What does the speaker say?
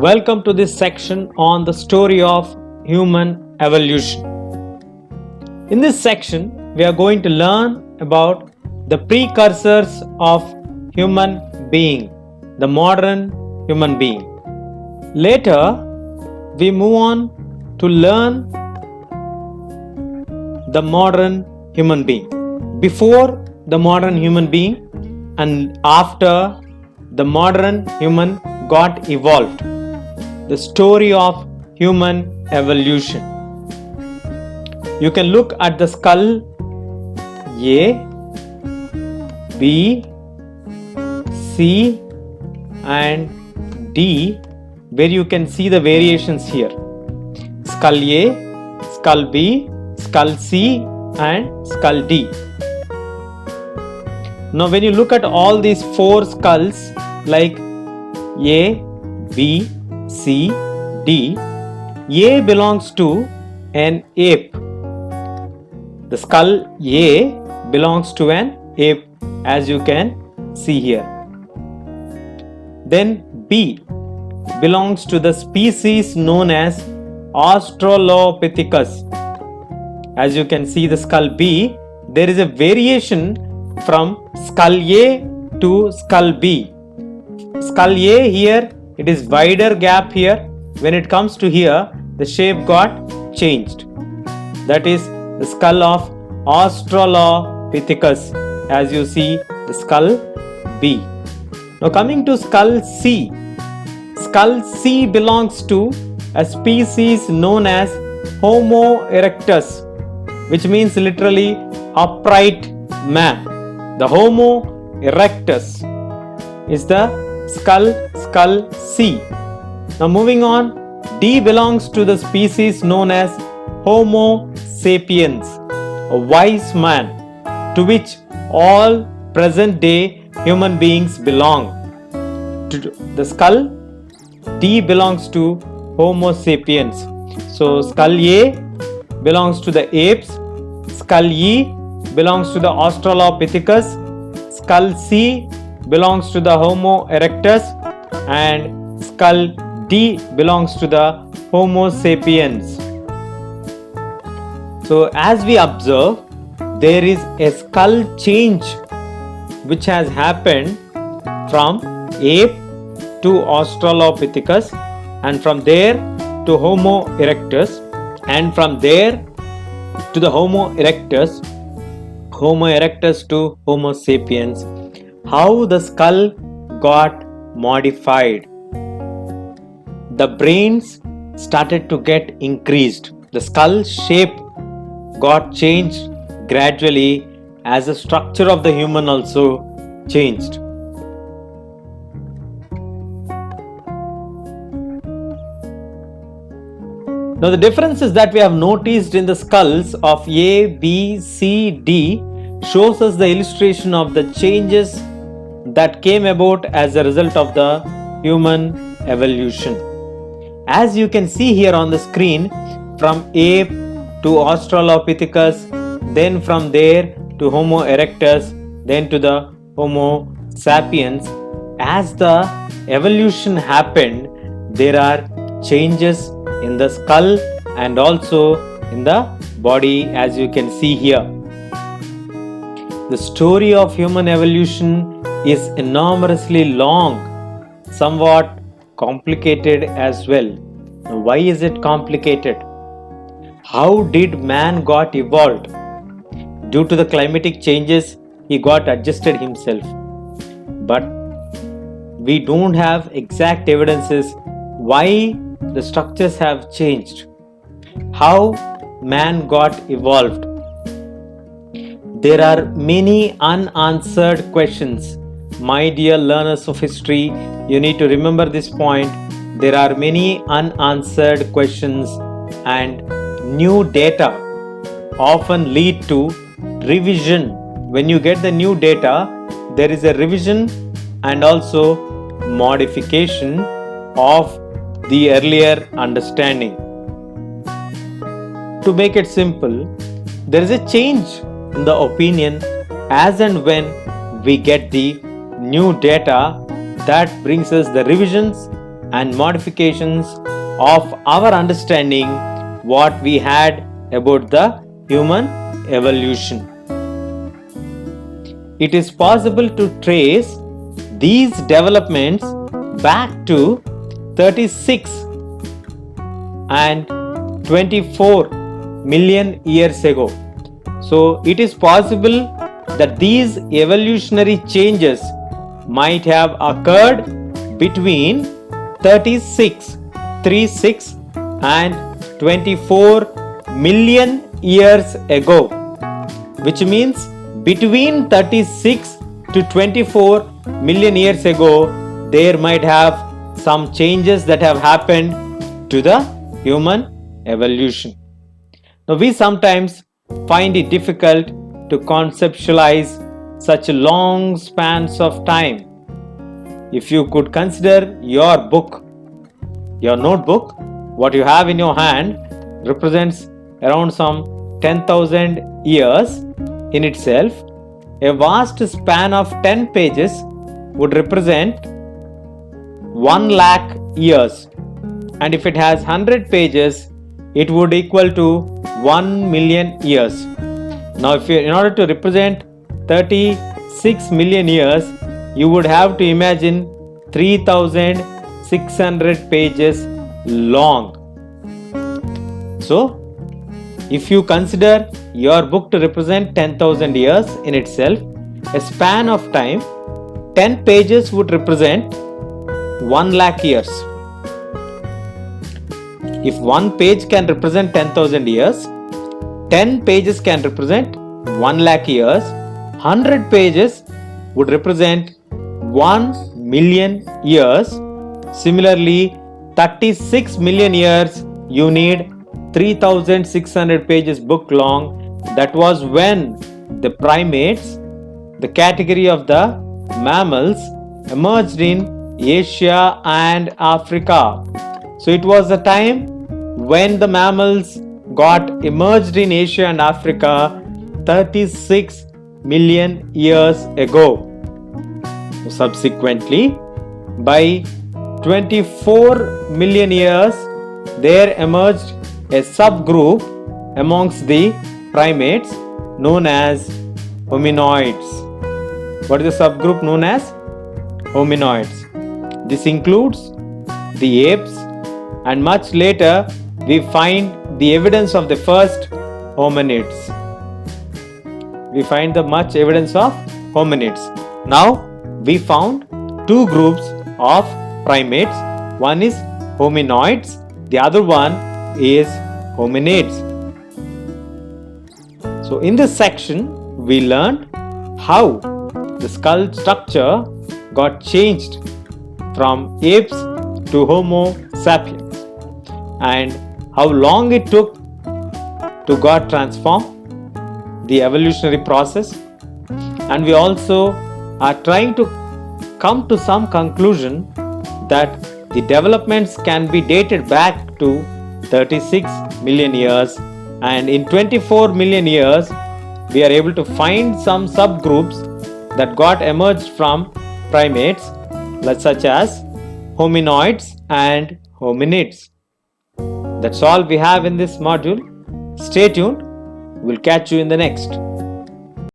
Welcome to this section on the story of human evolution. In this section, we are going to learn about the precursors of human being, the modern human being. Later, we move on to learn the modern human being. Before the modern human being and after the modern human got evolved. The story of human evolution. You can look at the skull A, B, C and D, where you can see the variations here. Skull A, skull B, skull C and skull D. Now when you look at all these four skulls like A, B, C, D, A belongs to an ape. The skull A belongs to an ape, as you can see here. Then B belongs to the species known as Australopithecus. As you can see the skull B, there is a variation from skull A to skull B. Skull A here, it is wider gap here. When it comes to here, the shape got changed. That is the skull of Australopithecus, as you see the skull B. Now coming to skull C. Skull C belongs to a species known as Homo erectus, which means literally upright man. The Homo erectus is the skull C. Now moving on, D belongs to the species known as Homo sapiens, a wise man, to which all present day human beings belong. The skull D belongs to Homo sapiens. So skull A belongs to the apes, skull E belongs to the Australopithecus, skull C belongs to the Homo erectus and skull D belongs to the Homo sapiens. So as we observe, there is a skull change which has happened from ape to Australopithecus and from there to Homo erectus and from there to the Homo erectus to Homo sapiens. How the skull got modified. The brains started to get increased. The skull shape got changed gradually as the structure of the human also changed. Now the differences that we have noticed in the skulls of A, B, C, D shows us the illustration of the changes that came about as a result of the human evolution. As you can see here on the screen, from ape to Australopithecus, then from there to Homo erectus, then to the Homo sapiens. As the evolution happened, there are changes in the skull and also in the body, as you can see here. The story of human evolution is enormously long, somewhat complicated as well. Now, why is it complicated? How did man got evolved? Due to the climatic changes, he got adjusted himself. But we don't have exact evidences why the structures have changed. How man got evolved? There are many unanswered questions. My dear learners of history, you need to remember this point. There are many unanswered questions and new data often lead to revision. When you get the new data, there is a revision and also modification of the earlier understanding. To make it simple, there is a change in the opinion as and when we get the new data that brings us the revisions and modifications of our understanding what we had about the human evolution. It is possible to trace these developments back to 36 and 24 million years ago. So it is possible that these evolutionary changes might have occurred between 36 and 24 million years ago, which means between 36 to 24 million years ago there might have some changes that have happened to the human evolution. Now we sometimes find it difficult to conceptualize such long spans of time. If you could consider your book, your notebook, what you have in your hand represents around some 10,000 years in itself. A vast span of 10 pages would represent 1 lakh years, and if it has 100 pages it would equal to 1 million years. Now in order to represent 36 million years, you would have to imagine 3,600 pages long. So if you consider your book to represent 10,000 years in itself, a span of time, 10 pages would represent 1 lakh years. If one page can represent 10,000 years, 10 pages can represent 1 lakh years, 100 pages would represent 1 million years. Similarly, 36 million years you need 3,600 pages book long. That was when the primates, the category of the mammals, emerged in Asia and Africa. So it was a time when the mammals got emerged in Asia and Africa 36 million years ago. Subsequently, by 24 million years, there emerged a subgroup amongst the primates known as hominoids. What is the subgroup known as? Hominoids. This includes the apes, and much later we find the evidence of the first hominids. We find the much evidence of hominids. Now we found two groups of primates. One is hominoids, the other one is hominids. So in this section we learned how the skull structure got changed from apes to Homo sapiens and how long it took to got transformed, the evolutionary process, and we also are trying to come to some conclusion that the developments can be dated back to 36 million years, and in 24 million years we are able to find some subgroups that got emerged from primates such as hominoids and hominids. That's all we have in this module. Stay tuned. We'll catch you in the next.